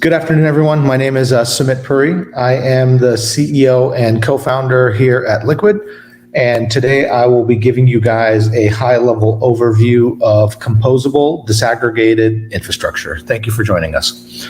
Good afternoon, everyone. My name is Sumit Puri. I am the CEO and co-founder here at Liqid. And today I will be giving you guys a high-level overview of composable disaggregated infrastructure. Thank you for joining us.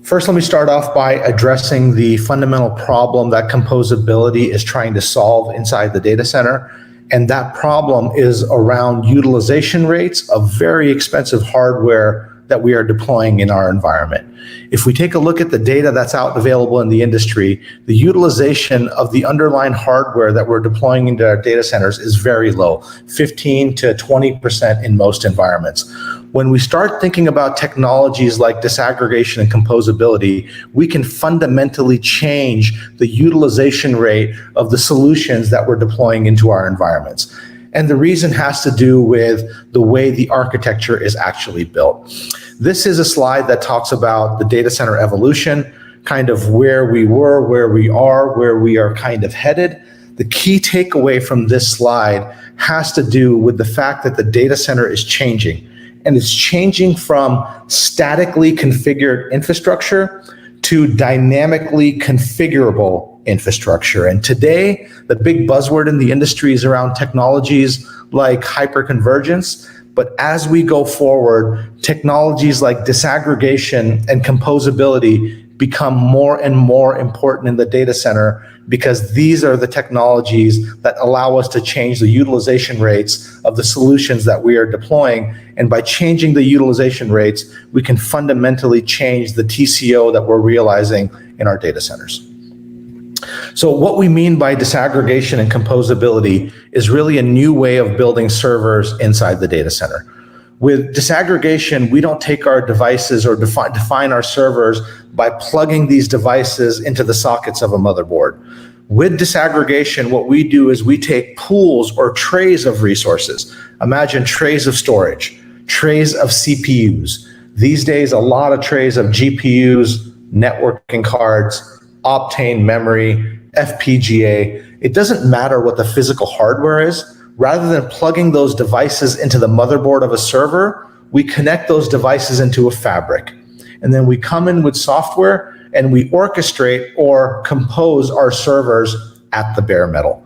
First, let me start off by addressing the fundamental problem that composability is trying to solve inside the data center. And that problem is around utilization rates of very expensive hardware that we are deploying in our environment. If we take a look at the data that's out available in the industry, the utilization of the underlying hardware that we're deploying into our data centers is very low, 15 to 20% in most environments. When we start thinking about technologies like disaggregation and composability, we can fundamentally change the utilization rate of the solutions that we're deploying into our environments. And the reason has to do with the way the architecture is actually built. This is a slide that talks about the data center evolution, kind of where we were, where we are kind of headed. The key takeaway from this slide has to do with the fact that the data center is changing. And it's changing from statically configured infrastructure to dynamically configurable infrastructure. And today, the big buzzword in the industry is around technologies like hyperconvergence. But as we go forward, technologies like disaggregation and composability become more and more important in the data center because these are the technologies that allow us to change the utilization rates of the solutions that we are deploying. And by changing the utilization rates, we can fundamentally change the TCO that we're realizing in our data centers. So what we mean by disaggregation and composability is really a new way of building servers inside the data center. With disaggregation, we don't take our devices or define our servers by plugging these devices into the sockets of a motherboard. With disaggregation, what we do is we take pools or trays of resources. Imagine trays of storage, trays of CPUs. These days, a lot of trays of GPUs, networking cards, Optane memory, FPGA. It doesn't matter what the physical hardware is. Rather than plugging those devices into the motherboard of a server, we connect those devices into a fabric. And then we come in with software and we orchestrate or compose our servers at the bare metal.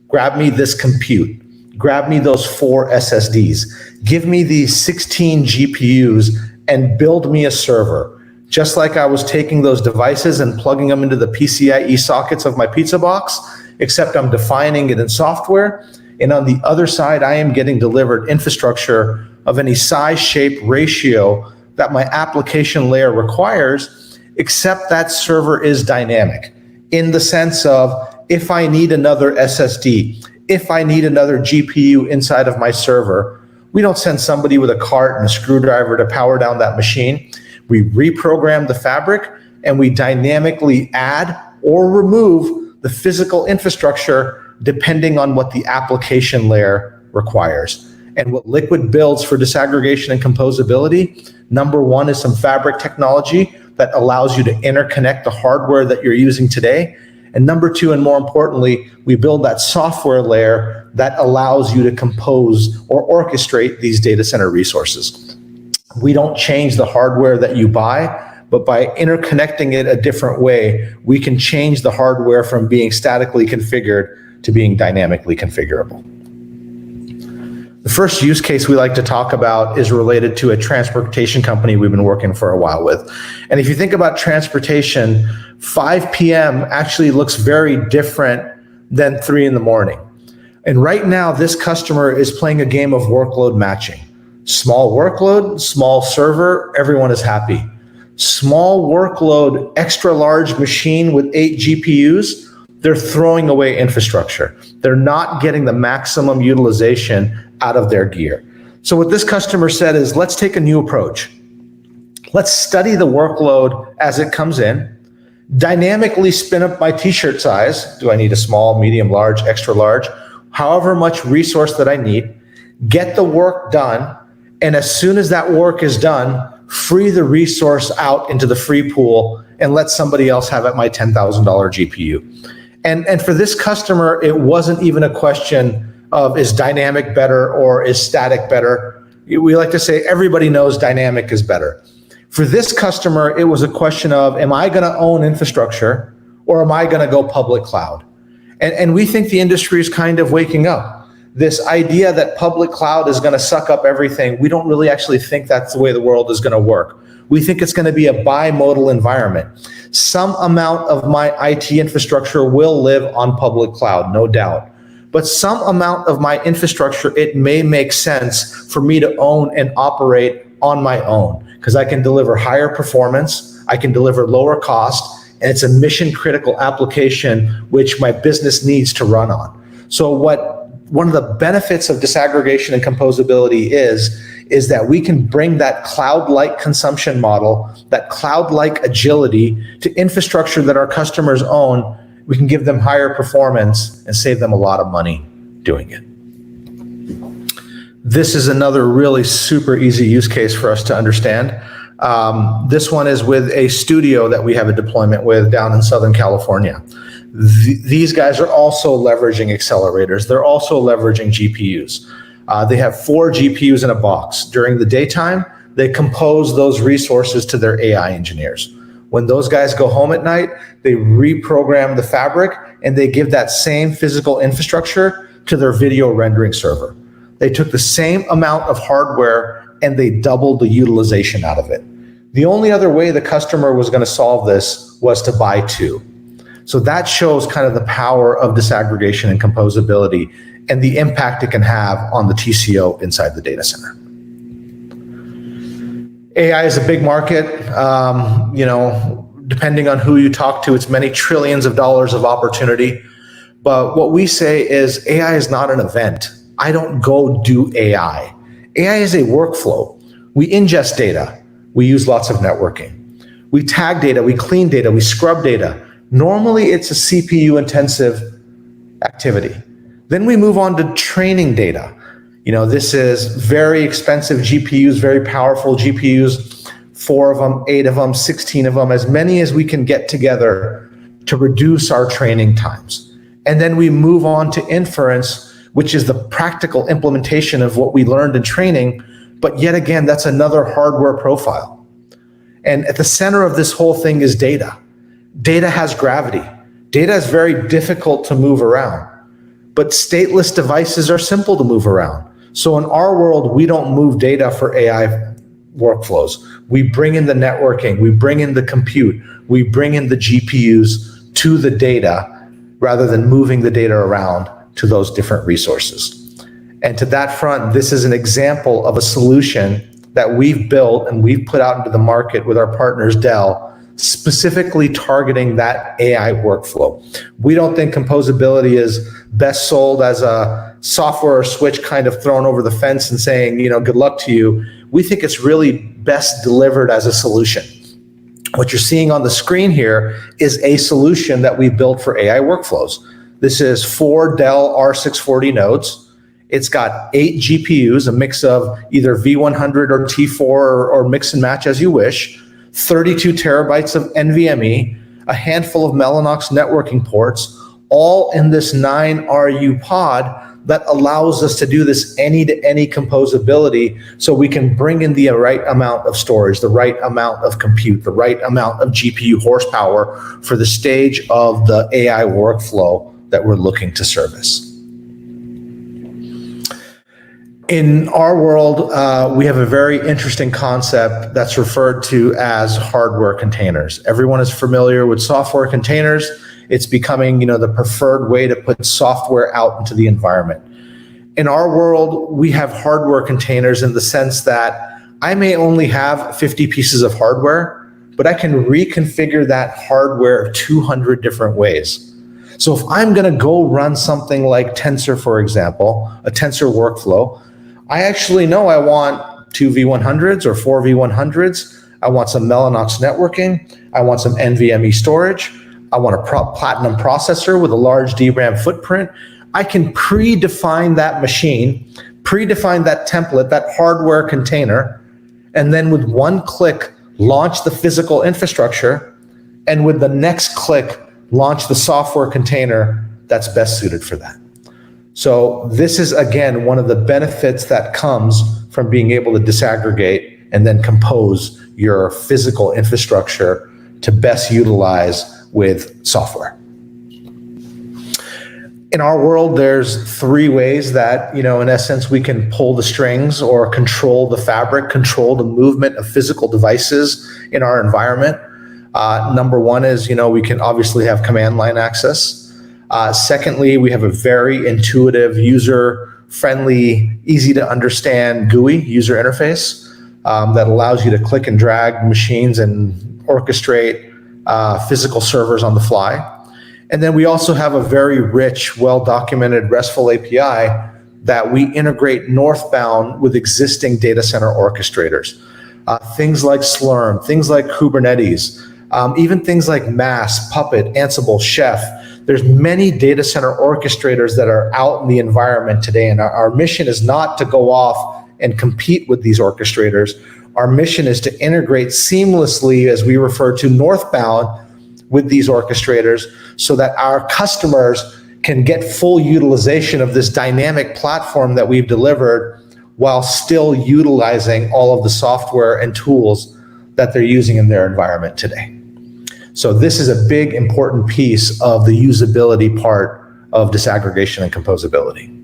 Grab me this compute. Grab me those 4 SSDs. Give me these 16 GPUs and build me a server. Just like I was taking those devices and plugging them into the PCIe sockets of my pizza box, except I'm defining it in software. And on the other side, I am getting delivered infrastructure of any size, shape, ratio that my application layer requires, except that server is dynamic in the sense of if I need another SSD, if I need another GPU inside of my server, we don't send somebody with a cart and a screwdriver to power down that machine. We reprogram the fabric and we dynamically add or remove the physical infrastructure depending on what the application layer requires. And what Liqid builds for disaggregation and composability, number one is some fabric technology that allows you to interconnect the hardware that you're using today. And number two, and more importantly, we build that software layer that allows you to compose or orchestrate these data center resources. We don't change the hardware that you buy, but by interconnecting it a different way, we can change the hardware from being statically configured to being dynamically configurable. The first use case we like to talk about is related to a transportation company we've been working for a while with. And if you think about transportation, 5 p.m. actually looks very different than 3 in the morning. And right now, this customer is playing a game of workload matching. Small workload, small server, everyone is happy. Small workload, extra large machine with 8 GPUs, they're throwing away infrastructure. They're not getting the maximum utilization out of their gear. So what this customer said is, let's take a new approach. Let's study the workload as it comes in, dynamically spin up my t-shirt size. Do I need a small, medium, large, extra large? However much resource that I need, get the work done, and as soon as that work is done, free the resource out into the free pool and let somebody else have at my $10,000 GPU. And for this customer, it wasn't even a question of is dynamic better or is static better. We like to say everybody knows dynamic is better. For this customer, it was a question of, am I going to own infrastructure or am I going to go public cloud? And we think the industry is kind of waking up. This idea that public cloud is going to suck up everything, we don't really actually think that's the way the world is going to work. We think it's going to be a bimodal environment. Some amount of my IT infrastructure will live on public cloud, no doubt. But some amount of my infrastructure, it may make sense for me to own and operate on my own, because I can deliver higher performance, I can deliver lower cost, and it's a mission critical application which my business needs to run on. So one of the benefits of disaggregation and composability is that we can bring that cloud-like consumption model, that cloud-like agility to infrastructure that our customers own. We can give them higher performance and save them a lot of money doing it. This is another really super easy use case for us to understand. This one is with a studio that we have a deployment with down in Southern California. These guys are also leveraging accelerators. They're also leveraging GPUs. They have 4 GPUs in a box. During the daytime, they compose those resources to their AI engineers. When those guys go home at night, they reprogram the fabric and they give that same physical infrastructure to their video rendering server. They took the same amount of hardware and they doubled the utilization out of it. The only other way the customer was going to solve this was to buy 2. So that shows kind of the power of disaggregation and composability and the impact it can have on the TCO inside the data center. AI is a big market. Depending on who you talk to, it's many trillions of dollars of opportunity. But what we say is AI is not an event. I don't go do AI. AI is a workflow. We ingest data. We use lots of networking. We tag data, we clean data, we scrub data. Normally it's a CPU intensive activity. Then we move on to training data. This is very expensive GPUs, very powerful GPUs, 4 of them, 8 of them, 16 of them, as many as we can get together to reduce our training times. And then we move on to inference, which is the practical implementation of what we learned in training. But yet again, that's another hardware profile. And at the center of this whole thing is data. Data has gravity. Data is very difficult to move around, but stateless devices are simple to move around. So in our world, we don't move data for AI workflows. We bring in the networking, we bring in the compute, we bring in the GPUs to the data rather than moving the data around to those different resources. And to that front, this is an example of a solution that we've built and we've put out into the market with our partners Dell, specifically targeting that AI workflow. We don't think composability is best sold as a software or switch kind of thrown over the fence and saying, good luck to you. We think it's really best delivered as a solution. What you're seeing on the screen here is a solution that we built for AI workflows. This is 4 Dell R640 nodes. It's got 8 GPUs, a mix of either V100 or T4 or mix and match as you wish, 32 terabytes of NVMe, a handful of Mellanox networking ports, all in this 9RU pod that allows us to do this any-to-any composability so we can bring in the right amount of storage, the right amount of compute, the right amount of GPU horsepower for the stage of the AI workflow that we're looking to service. In our world, we have a very interesting concept that's referred to as hardware containers. Everyone is familiar with software containers. It's becoming, the preferred way to put software out into the environment. In our world, we have hardware containers in the sense that I may only have 50 pieces of hardware, but I can reconfigure that hardware 200 different ways. So if I'm going to go run something like Tensor, for example, a Tensor workflow, I actually know I want 2 V100s or 4 V100s. I want some Mellanox networking. I want some NVMe storage. I want a Platinum processor with a large DRAM footprint. I can predefine that machine, predefine that template, that hardware container, and then with one click, launch the physical infrastructure, and with the next click, launch the software container that's best suited for that. So this is, again, one of the benefits that comes from being able to disaggregate and then compose your physical infrastructure to best utilize with software. In our world, there's three ways that, in essence, we can pull the strings or control the fabric, control the movement of physical devices in our environment. Number one is, we can obviously have command line access. Secondly, we have a very intuitive, user-friendly, easy to understand GUI, user interface, that allows you to click and drag machines and orchestrate physical servers on the fly. And then we also have a very rich, well-documented RESTful API that we integrate northbound with existing data center orchestrators. Things like Slurm, things like Kubernetes, even things like Mass, Puppet, Ansible, Chef. There's many data center orchestrators that are out in the environment today, and our mission is not to go off and compete with these orchestrators. Our mission is to integrate seamlessly, as we refer to, northbound with these orchestrators so that our customers can get full utilization of this dynamic platform that we've delivered while still utilizing all of the software and tools that they're using in their environment today. So this is a big, important piece of the usability part of disaggregation and composability.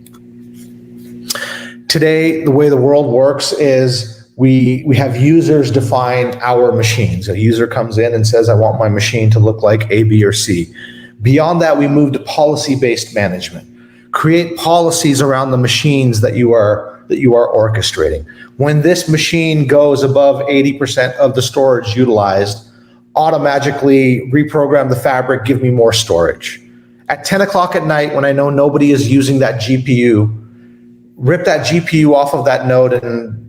Today, the way the world works is we have users define our machines. A user comes in and says, I want my machine to look like A, B, or C. Beyond that, we move to policy-based management. Create policies around the machines that you are orchestrating. When this machine goes above 80% of the storage utilized, automatically reprogram the fabric, give me more storage. At 10 o'clock at night, when I know nobody is using that GPU, rip that GPU off of that node and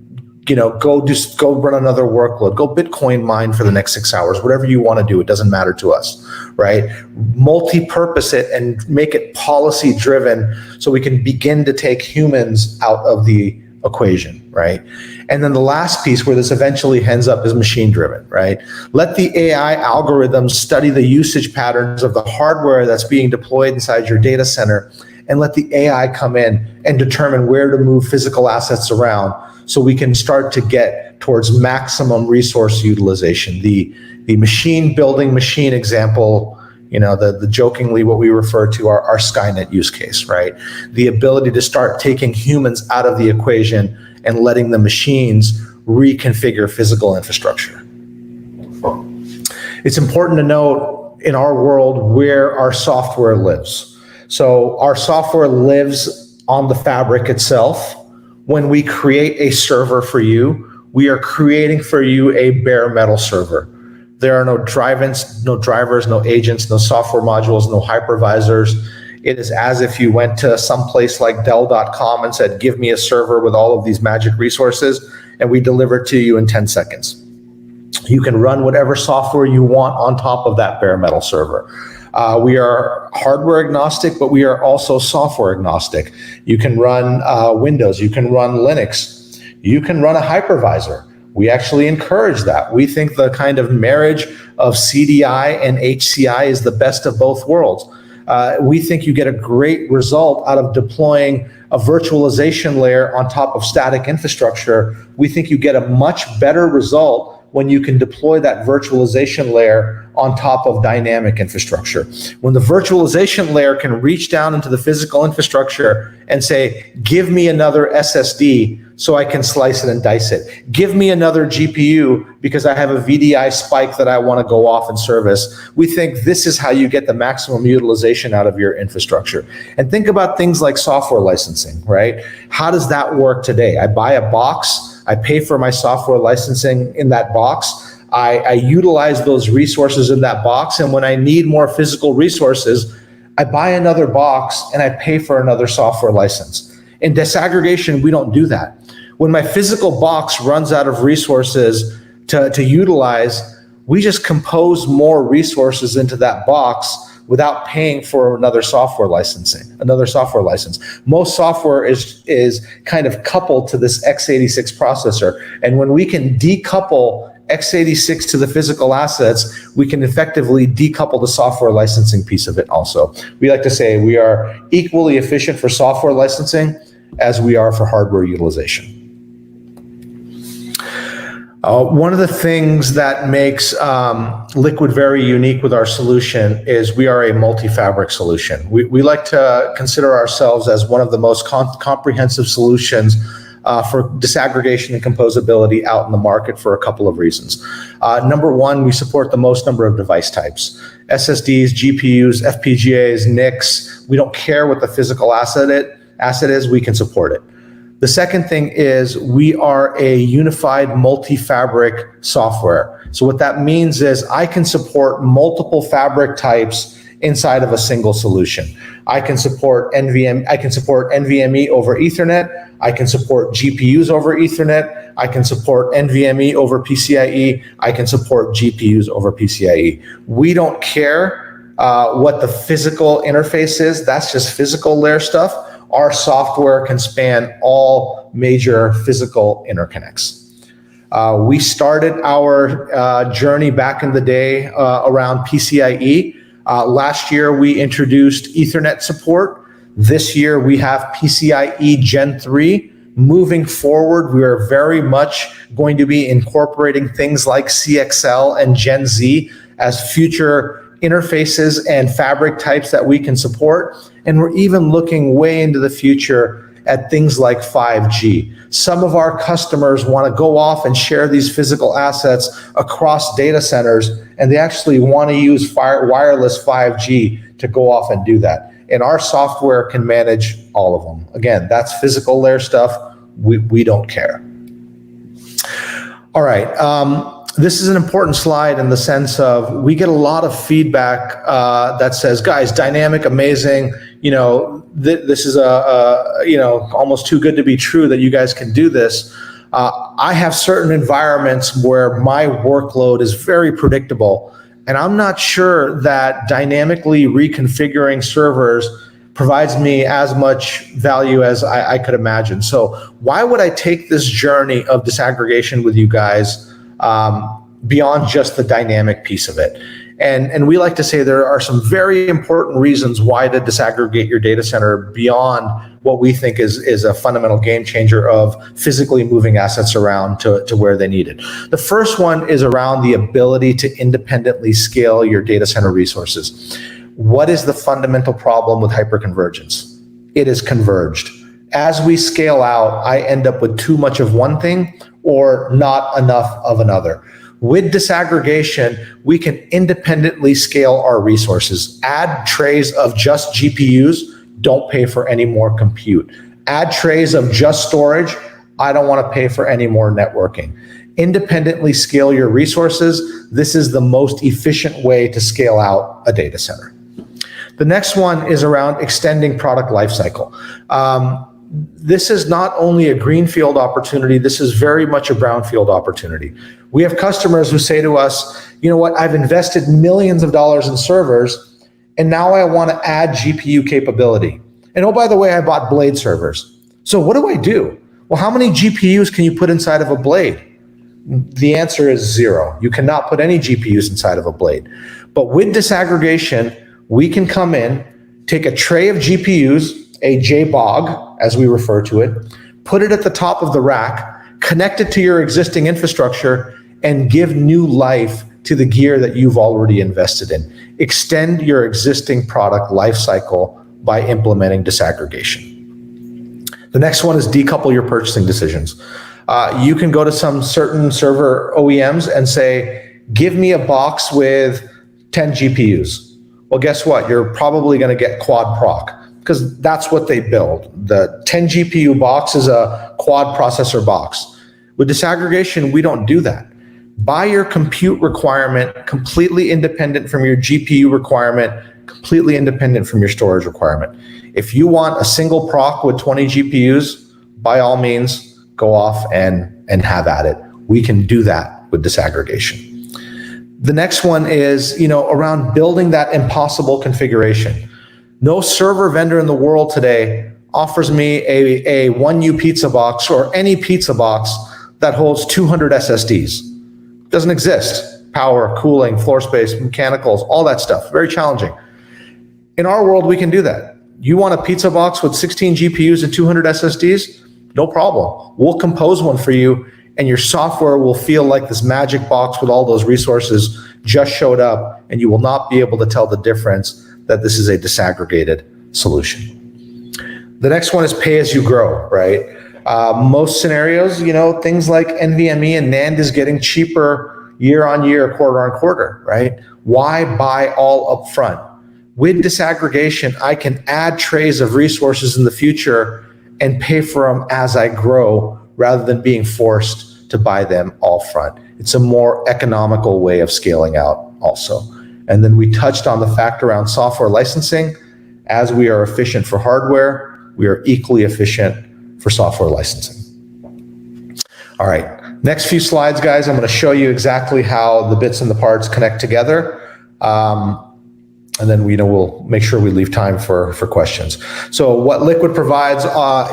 go run another workload, go Bitcoin mine for the next 6 hours, whatever you want to do, it doesn't matter to us, right? Multi-purpose it and make it policy driven so we can begin to take humans out of the equation, right? And then the last piece where this eventually ends up is machine driven, right? Let the AI algorithms study the usage patterns of the hardware that's being deployed inside your data center, and let the AI come in and determine where to move physical assets around so we can start to get towards maximum resource utilization. The machine building machine example, the jokingly what we refer to our Skynet use case, right? The ability to start taking humans out of the equation and letting the machines reconfigure physical infrastructure. It's important to note in our world where our software lives. So our software lives on the fabric itself. When we create a server for you, we are creating for you a bare metal server. There are no drivers, no agents, no software modules, no hypervisors. It is as if you went to some place like Dell.com and said, give me a server with all of these magic resources, and we deliver it to you in 10 seconds. You can run whatever software you want on top of that bare metal server. We are hardware agnostic, but we are also software agnostic. You can run Windows, you can run Linux, you can run a hypervisor. We actually encourage that. We think the kind of marriage of CDI and HCI is the best of both worlds. We think you get a great result out of deploying a virtualization layer on top of static infrastructure. We think you get a much better result when you can deploy that virtualization layer on top of dynamic infrastructure. When the virtualization layer can reach down into the physical infrastructure and say, give me another SSD so I can slice it and dice it. Give me another GPU because I have a VDI spike that I want to go off and service. We think this is how you get the maximum utilization out of your infrastructure. And think about things like software licensing, right? How does that work today? I buy a box, I pay for my software licensing in that box. I utilize those resources in that box. And when I need more physical resources, I buy another box and I pay for another software license. In disaggregation, we don't do that. When my physical box runs out of resources to utilize, we just compose more resources into that box without paying for another software license. Most software is kind of coupled to this x86 processor. And when we can decouple x86 to the physical assets, we can effectively decouple the software licensing piece of it also. We like to say we are equally efficient for software licensing as we are for hardware utilization. One of the things that makes Liqid very unique with our solution is we are a multi-fabric solution. We like to consider ourselves as one of the most comprehensive solutions for disaggregation and composability out in the market for a couple of reasons. Number one, we support the most number of device types. SSDs, GPUs, FPGAs, NICs. We don't care what the physical asset is, we can support it. The second thing is we are a unified multi-fabric software. So what that means is I can support multiple fabric types inside of a single solution. I can support NVMe over Ethernet. I can support GPUs over Ethernet. I can support NVMe over PCIe. I can support GPUs over PCIe. We don't care what the physical interface is. That's just physical layer stuff. Our software can span all major physical interconnects. We started our journey back in the day around PCIe. Last year, we introduced Ethernet support. This year, we have PCIe Gen 3. Moving forward, we are very much going to be incorporating things like CXL and Gen Z as future interfaces and fabric types that we can support. And we're even looking way into the future at things like 5G. Some of our customers want to go off and share these physical assets across data centers, and they actually want to use wireless 5G to go off and do that. And our software can manage all of them. Again, that's physical layer stuff. We don't care. All right. This is an important slide in the sense of we get a lot of feedback that says, guys, dynamic, amazing. This is almost too good to be true that you guys can do this. I have certain environments where my workload is very predictable, and I'm not sure that dynamically reconfiguring servers provides me as much value as I could imagine. So why would I take this journey of disaggregation with you guys beyond just the dynamic piece of it? And we like to say there are some very important reasons why to disaggregate your data center beyond what we think is a fundamental game changer of physically moving assets around to where they need it. The first one is around the ability to independently scale your data center resources. What is the fundamental problem with hyperconvergence? It is converged. As we scale out, I end up with too much of one thing or not enough of another. With disaggregation, we can independently scale our resources. Add trays of just GPUs, don't pay for any more compute. Add trays of just storage, I don't want to pay for any more networking. Independently scale your resources. This is the most efficient way to scale out a data center. The next one is around extending product lifecycle. This is not only a greenfield opportunity, this is very much a brownfield opportunity. We have customers who say to us, you know what, I've invested millions of dollars in servers, and now I want to add GPU capability. And oh, by the way, I bought Blade servers. So what do I do? Well, how many GPUs can you put inside of a Blade? The answer is 0. You cannot put any GPUs inside of a Blade. But with disaggregation, we can come in, take a tray of GPUs, a JBOG, as we refer to it, put it at the top of the rack, connect it to your existing infrastructure, and give new life to the gear that you've already invested in. Extend your existing product lifecycle by implementing disaggregation. The next one is decouple your purchasing decisions. You can go to some certain server OEMs and say, give me a box with 10 GPUs. Well, guess what? You're probably going to get quad proc, because that's what they build. The 10 GPU box is a quad processor box. With disaggregation, we don't do that. Buy your compute requirement completely independent from your GPU requirement, completely independent from your storage requirement. If you want a single proc with 20 GPUs, by all means, go off and have at it. We can do that with disaggregation. The next one is, around building that impossible configuration. No server vendor in the world today offers me a 1U pizza box or any pizza box that holds 200 SSDs. Doesn't exist. Power, cooling, floor space, mechanicals, all that stuff. Very challenging. In our world, we can do that. You want a pizza box with 16 GPUs and 200 SSDs? No problem. We'll compose one for you and your software will feel like this magic box with all those resources just showed up, and you will not be able to tell the difference that this is a disaggregated solution. The next one is pay as you grow, right? Most scenarios, things like NVMe and NAND is getting cheaper year on year, quarter on quarter, right? Why buy all up front? With disaggregation, I can add trays of resources in the future and pay for them as I grow rather than being forced to buy them all front. It's a more economical way of scaling out also. And then we touched on the fact around software licensing. As we are efficient for hardware, we are equally efficient for software licensing. All right, next few slides, guys, I'm going to show you exactly how the bits and the parts connect together. And then we'll make sure we leave time for questions. So what Liqid provides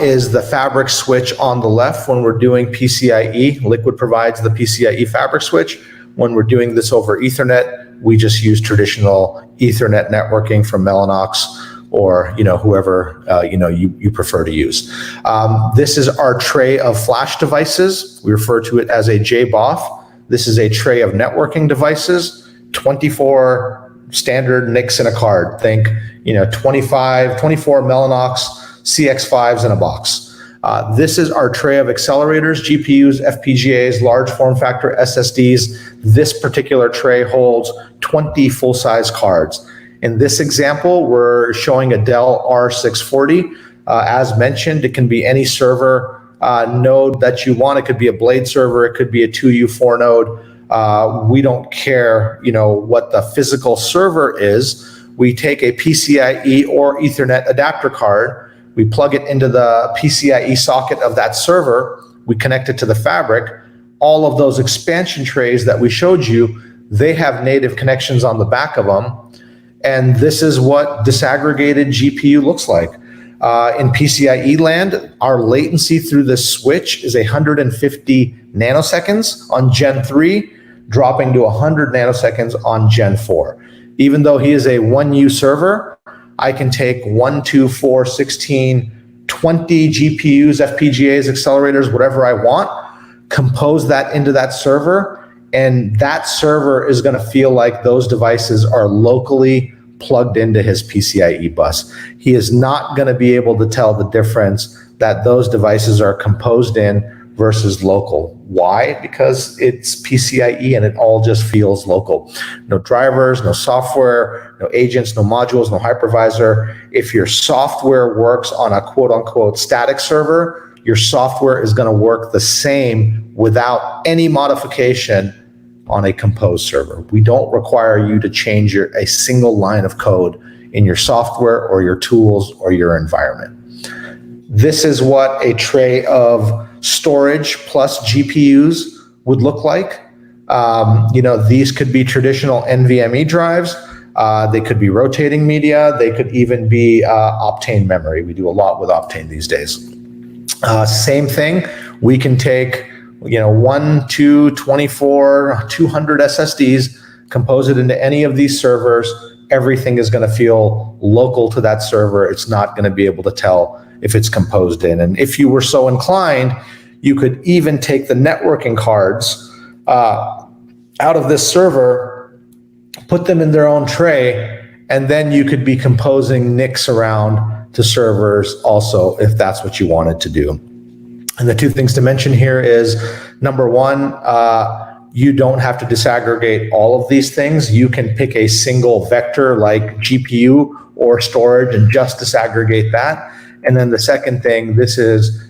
is the fabric switch on the left when we're doing PCIe. Liqid provides the PCIe fabric switch. When we're doing this over Ethernet, we just use traditional Ethernet networking from Mellanox or whoever you prefer to use. This is our tray of flash devices. We refer to it as a JBOF. This is a tray of networking devices, 24 standard NICs in a card. Think, 24 Mellanox CX5s in a box. This is our tray of accelerators, GPUs, FPGAs, large form factor SSDs. This particular tray holds 20 full-size cards. In this example, we're showing a Dell R640. As mentioned, it can be any server node that you want. It could be a Blade server. It could be a 2U4 node. We don't care, what the physical server is. We take a PCIe or Ethernet adapter card. We plug it into the PCIe socket of that server. We connect it to the fabric. All of those expansion trays that we showed you, they have native connections on the back of them. And this is what disaggregated GPU looks like. In PCIe land, our latency through this switch is 150 nanoseconds on Gen 3, dropping to 100 nanoseconds on Gen 4. Even though he is a 1U server, I can take 1, 2, 4, 16, 20 GPUs, FPGAs, accelerators, whatever I want, compose that into that server, and that server is going to feel like those devices are locally plugged into his PCIe bus. He is not going to be able to tell the difference that those devices are composed in versus local. Why? Because it's PCIe and it all just feels local. No drivers, no software, no agents, no modules, no hypervisor. If your software works on a quote unquote static server, your software is going to work the same without any modification on a composed server. We don't require you to change a single line of code in your software or your tools or your environment. This is what a tray of storage plus GPUs would look like. These could be traditional NVMe drives. They could be rotating media. They could even be Optane memory. We do a lot with Optane these days. Same thing. We can take 1, 2, 24, 200 SSDs, compose it into any of these servers. Everything is going to feel local to that server. It's not going to be able to tell if it's composed in. And if you were so inclined, you could even take the networking cards out of this server, put them in their own tray, and then you could be composing NICs around to servers also if that's what you wanted to do. And the two things to mention here is, number one, you don't have to disaggregate all of these things. You can pick a single vector like GPU or storage and just disaggregate that. And then the second thing, this is,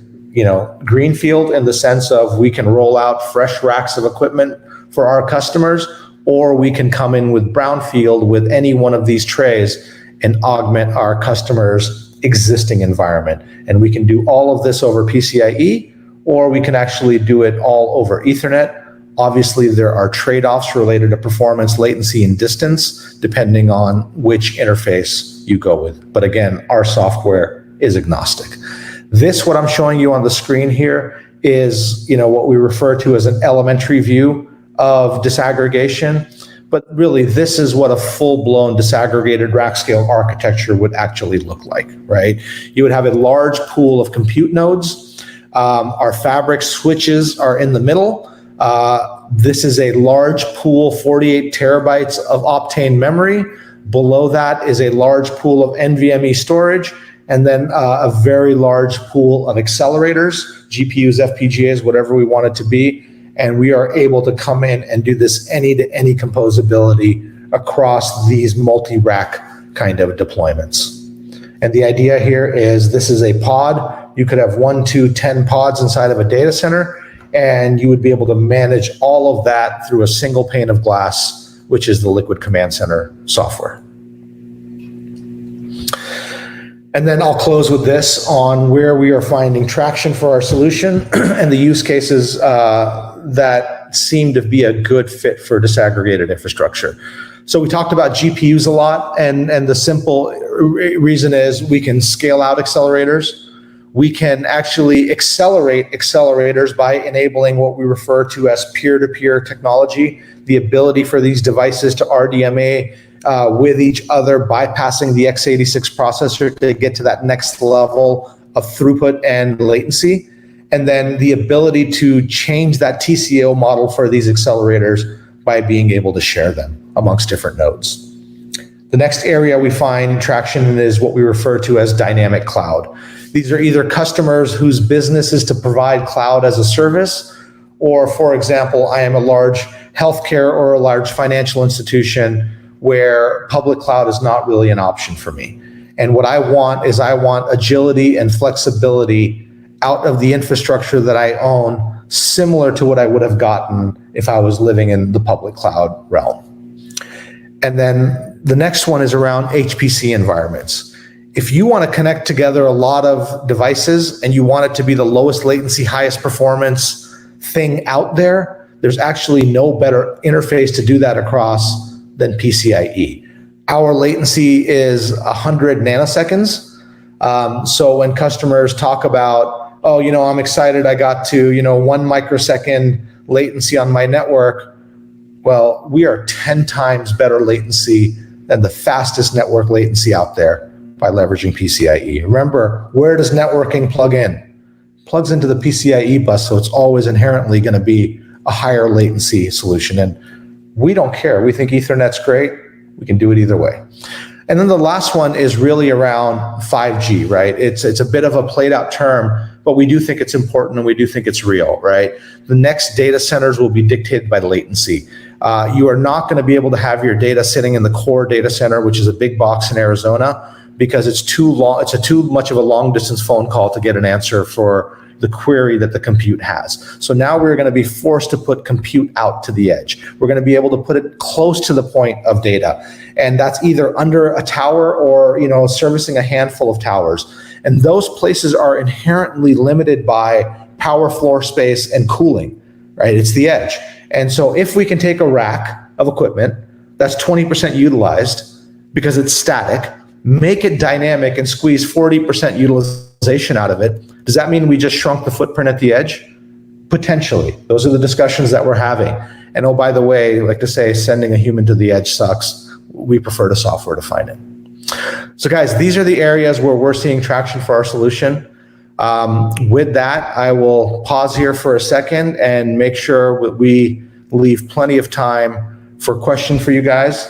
greenfield in the sense of we can roll out fresh racks of equipment for our customers, or we can come in with brownfield with any one of these trays and augment our customers' existing environment. And we can do all of this over PCIe, or we can actually do it all over Ethernet. Obviously, there are trade-offs related to performance, latency, and distance, depending on which interface you go with. But again, our software is agnostic. This, what I'm showing you on the screen here, is what we refer to as an elementary view of disaggregation. But really, this is what a full-blown disaggregated Rackscale architecture would actually look like, right? You would have a large pool of compute nodes. Our fabric switches are in the middle. This is a large pool, 48 terabytes of Optane memory. Below that is a large pool of NVMe storage, and then a very large pool of accelerators, GPUs, FPGAs, whatever we want it to be. And we are able to come in and do this any-to-any composability across these multi-rack kind of deployments. And the idea here is this is a pod. You could have 1, 2, 10 pods inside of a data center, and you would be able to manage all of that through a single pane of glass, which is the Liqid Command Center software. And then I'll close with this on where we are finding traction for our solution and the use cases that seem to be a good fit for disaggregated infrastructure. So we talked about GPUs a lot, and the simple reason is we can scale out accelerators. We can actually accelerate accelerators by enabling what we refer to as peer-to-peer technology, the ability for these devices to RDMA with each other, bypassing the x86 processor to get to that next level of throughput and latency. And then the ability to change that TCO model for these accelerators by being able to share them amongst different nodes. The next area we find traction in is what we refer to as dynamic cloud. These are either customers whose business is to provide cloud as a service, or for example, I am a large healthcare or a large financial institution where public cloud is not really an option for me. And what I want is I want agility and flexibility out of the infrastructure that I own, similar to what I would have gotten if I was living in the public cloud realm. And then the next one is around HPC environments. If you want to connect together a lot of devices and you want it to be the lowest latency, highest performance thing out there, there's actually no better interface to do that across than PCIe. Our latency is 100 nanoseconds. So when customers talk about, oh, I'm excited I got to, 1 microsecond latency on my network, well, we are 10 times better latency than the fastest network latency out there by leveraging PCIe. Remember, where does networking plug in? Plugs into the PCIe bus, so it's always inherently going to be a higher latency solution. And we don't care. We think Ethernet's great. We can do it either way. And then the last one is really around 5G, right? It's a bit of a played out term, but we do think it's important and we do think it's real, right? The next data centers will be dictated by latency. You are not going to be able to have your data sitting in the core data center, which is a big box in Arizona, because it's too long. It's too much of a long distance phone call to get an answer for the query that the compute has. So now we're going to be forced to put compute out to the edge. We're going to be able to put it close to the point of data. And that's either under a tower or, servicing a handful of towers. And those places are inherently limited by power, floor space, and cooling, right? It's the edge. And so if we can take a rack of equipment that's 20% utilized because it's static, make it dynamic and squeeze 40% utilization out of it, does that mean we just shrunk the footprint at the edge? Potentially. Those are the discussions that we're having. And oh, by the way, like to say, sending a human to the edge sucks. We prefer to software define it. So guys, these are the areas where we're seeing traction for our solution. With that, I will pause here for a second and make sure we leave plenty of time for questions for you guys.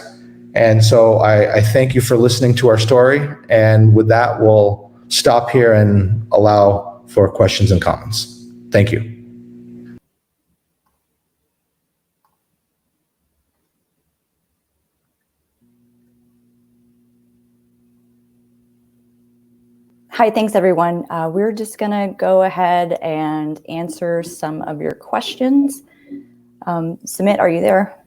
And so I thank you for listening to our story. And with that, we'll stop here and allow for questions and comments. Thank you. Hi, thanks everyone. We're just gonna go ahead and answer some of your questions. Sumit, are you there?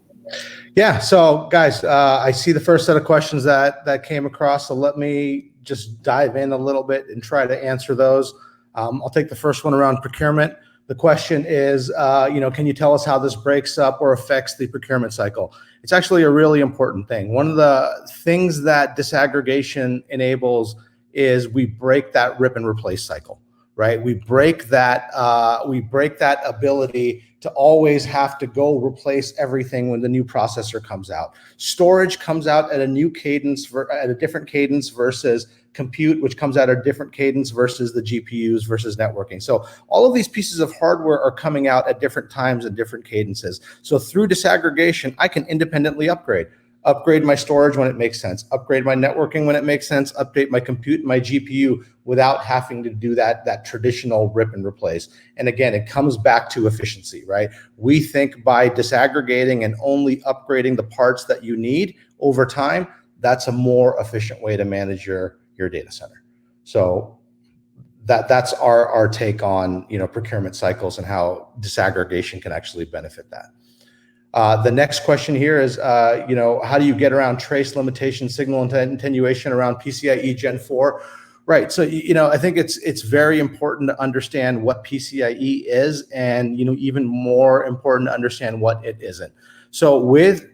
Yeah, so guys, I see the first set of questions that came across, so let me just dive in a little bit and try to answer those. I'll take the first one around procurement. The question is, can you tell us how this breaks up or affects the procurement cycle? It's actually a really important thing. One of the things that disaggregation enables is we break that rip and replace cycle, right? We break that ability to always have to go replace everything when the new processor comes out. Storage comes out at a new cadence, at a different cadence versus compute, which comes at a different cadence versus the GPUs versus networking. So all of these pieces of hardware are coming out at different times and different cadences. So through disaggregation, I can independently upgrade my storage when it makes sense, upgrade my networking when it makes sense, update my compute, my GPU without having to do that traditional rip and replace. And again, it comes back to efficiency, right? We think by disaggregating and only upgrading the parts that you need over time, that's a more efficient way to manage your data center. So that's our take on procurement cycles and how disaggregation can actually benefit that. The next question here is, how do you get around trace limitation, signal attenuation around PCIe Gen 4? Right. So, I think it's very important to understand what PCIe is, and, even more important to understand what it isn't. So with,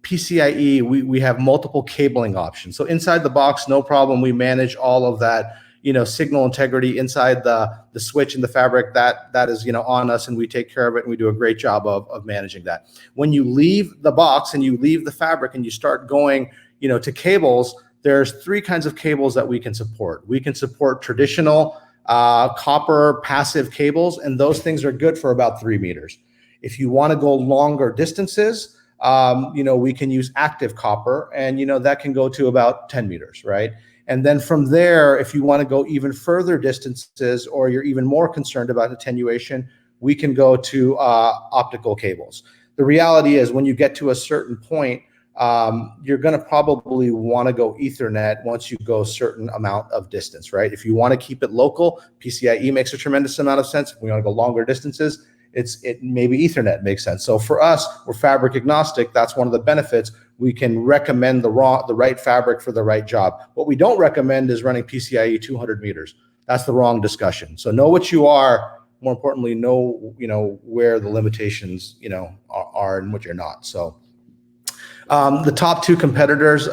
PCIe, we have multiple cabling options. So inside the box, no problem. We manage all of that, signal integrity inside the switch and the fabric that is, on us, and we take care of it, and we do a great job of managing that. When you leave the box and you leave the fabric and you start going, to cables, there's three kinds of cables that we can support. We can support traditional copper passive cables, and those things are good for about 3 meters. If you want to go longer distances, we can use active copper, and that can go to about 10 meters, right? And then from there, if you want to go even further distances, or you're even more concerned about attenuation, we can go to optical cables. The reality is, when you get to a certain point, you're going to probably want to go Ethernet once you go a certain amount of distance, right? If you want to keep it local, PCIe makes a tremendous amount of sense. If we want to go longer distances, maybe Ethernet makes sense. So for us, we're fabric agnostic. That's one of the benefits. We can recommend the right fabric for the right job. What we don't recommend is running PCIe 200 meters. That's the wrong discussion. So know what you are. More importantly, know where the limitations are and what you're not. So the top two competitors,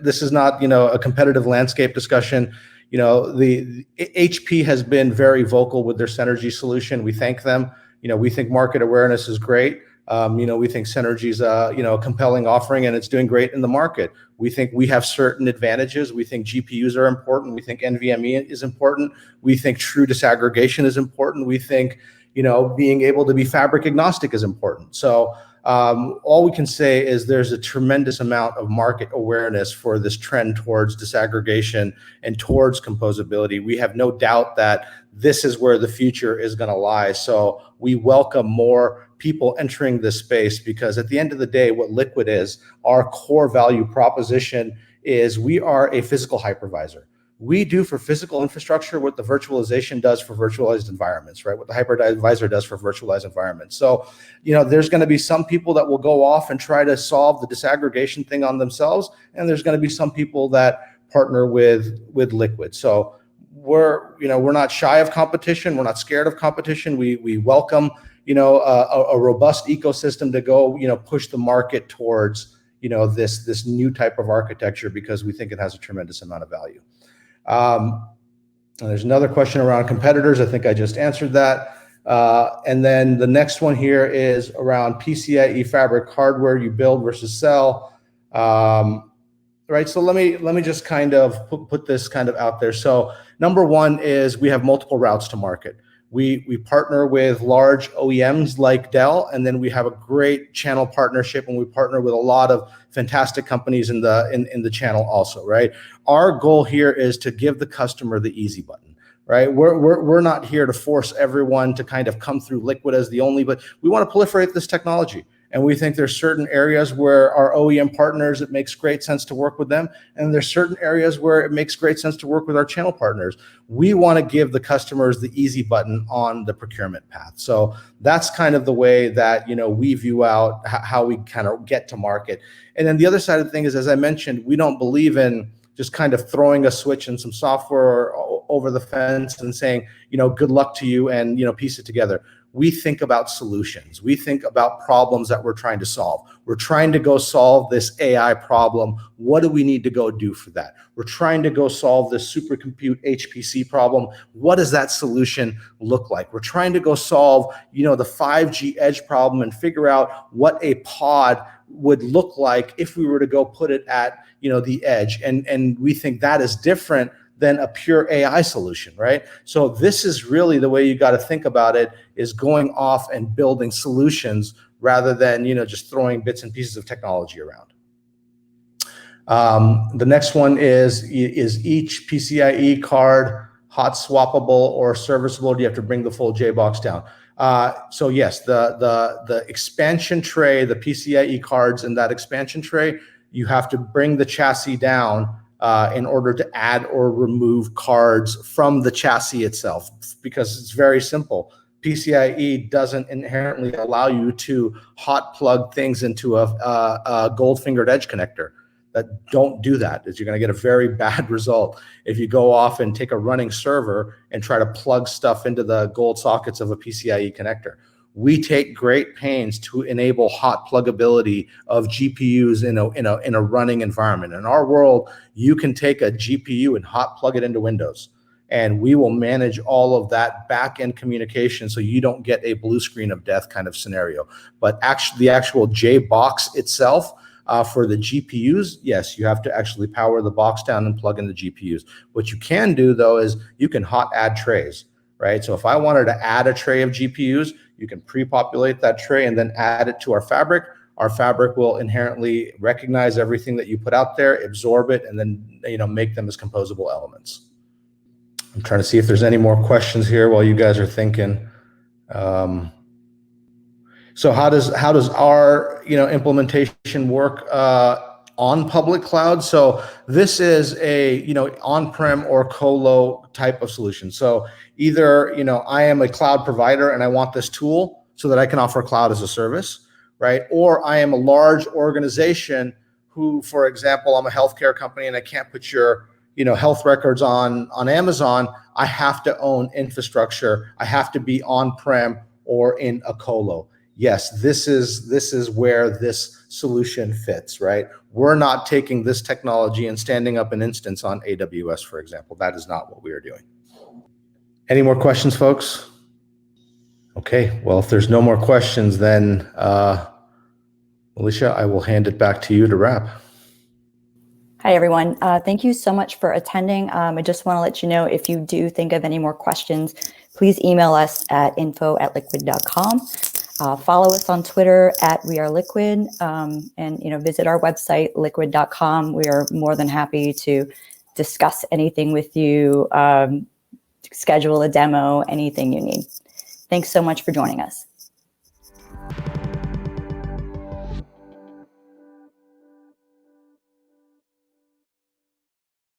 this is not a competitive landscape discussion. The HP has been very vocal with their Synergy solution. We thank them. We think market awareness is great. We think Synergy's a compelling offering, and it's doing great in the market. We think we have certain advantages. We think GPUs are important. We think NVMe is important. We think true disaggregation is important. We think being able to be fabric agnostic is important. So all we can say is there's a tremendous amount of market awareness for this trend towards disaggregation and towards composability. We have no doubt that this is where the future is going to lie. So we welcome more people entering this space, because at the end of the day, what Liqid is, our core value proposition is we are a physical hypervisor. We do for physical infrastructure what the virtualization does for virtualized environments, right? What the hypervisor does for virtualized environments. So, there's going to be some people that will go off and try to solve the disaggregation thing on themselves, and there's going to be some people that partner with Liqid. So we're not shy of competition. We're not scared of competition. We welcome a robust ecosystem to go push the market towards this new type of architecture, because we think it has a tremendous amount of value. And there's another question around competitors. I think I just answered that. And then the next one here is around PCIe fabric hardware you build versus sell. Right. So let me just kind of put this kind of out there. So number one is we have multiple routes to market. We partner with large OEMs like Dell, and then we have a great channel partnership, and we partner with a lot of fantastic companies in the channel also, right? Our goal here is to give the customer the easy button, right? We're not here to force everyone to kind of come through Liqid as the only, but we want to proliferate this technology. And we think there's certain areas where our OEM partners, it makes great sense to work with them. And there's certain areas where it makes great sense to work with our channel partners. We want to give the customers the easy button on the procurement path. So that's kind of the way that, we view out how we kind of get to market. And then the other side of the thing is, as I mentioned, we don't believe in just kind of throwing a switch and some software over the fence and saying, good luck to you and, piece it together. we think about solutions. We think about problems that we're trying to solve. We're trying to go solve this AI problem. What do we need to go do for that? We're trying to go solve this supercompute HPC problem. What does that solution look like? We're trying to go solve, the 5G edge problem and figure out what a pod would look like if we were to go put it at, the edge. And we think that is different than a pure AI solution, right? So this is really the way you got to think about it, is going off and building solutions rather than, just throwing bits and pieces of technology around. The next one is each PCIe card hot swappable or serviceable? Do you have to bring the full JBox down? So yes, the expansion tray, the PCIe cards in that expansion tray, you have to bring the chassis down in order to add or remove cards from the chassis itself, because it's very simple. PCIe doesn't inherently allow you to hot plug things into a gold-fingered edge connector. Don't do that. You're going to get a very bad result if you go off and take a running server and try to plug stuff into the gold sockets of a PCIe connector. We take great pains to enable hot pluggability of GPUs in a running environment. In our world, you can take a GPU and hot plug it into Windows, and we will manage all of that back-end communication so you don't get a blue screen of death kind of scenario. But the actual JBox itself, for the GPUs, yes, you have to actually power the box down and plug in the GPUs. What you can do, though, is you can hot add trays, right? So if I wanted to add a tray of GPUs, you can pre-populate that tray and then add it to our fabric. Our fabric will inherently recognize everything that you put out there, absorb it, and then make them as composable elements. I'm trying to see if there's any more questions here while you guys are thinking. So how does our implementation work on public cloud? So this is a on-prem or colo type of solution. So either I am a cloud provider and I want this tool so that I can offer cloud as a service, right? Or I am a large organization who, for example, I'm a healthcare company and I can't put your health records on Amazon. I have to own infrastructure. I have to be on-prem or in a colo. Yes, this is where this solution fits, right? We're not taking this technology and standing up an instance on AWS, for example. That is not what we are doing. Any more questions, folks? Okay, well, if there's no more questions, then Alicia, I will hand it back to you to wrap. Hi, everyone. Thank you so much for attending. I just want to let you know, if you do think of any more questions, please email us at info@liqid.com. Follow us on Twitter @WeAreLiqid, and visit our website liqid.com. We are more than happy to discuss anything with you, schedule a demo, anything you need. Thanks so much for joining us.